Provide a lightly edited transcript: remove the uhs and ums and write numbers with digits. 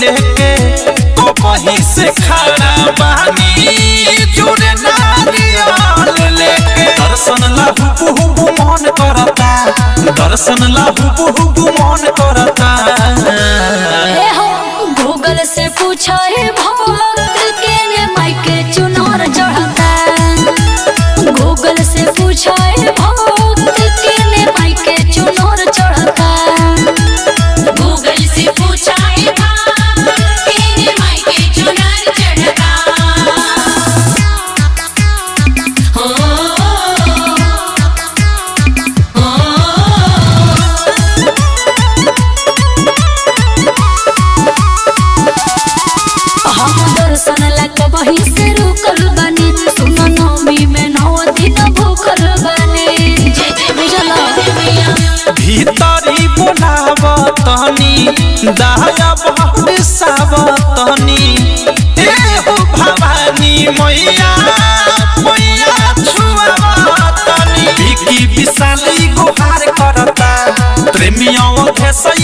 लेके कहीं से खड़ा बानी जुड़े नारियल लेके दर्शन ला हुबहू मन करता दर्शन ला हुबहू मन करता गूगल से पूछा है भक्त के ने माइके चुनार चढ़ता गूगल से पूछा है भक्त के ने माइके चुनार चढ़ता गूगल से पूछा है भक्त के ने माइके चुनार चढ़ता हो हम दर्शन लग वहीं से रुकल बानी सुन नौमी में 9 दिन भूखल बानी भीतरी बोलावतनी दया बरसावतनी हो भवानी मैया मैया छुआवतनी विकी विशाली गुहार करता प्रेमियों के सही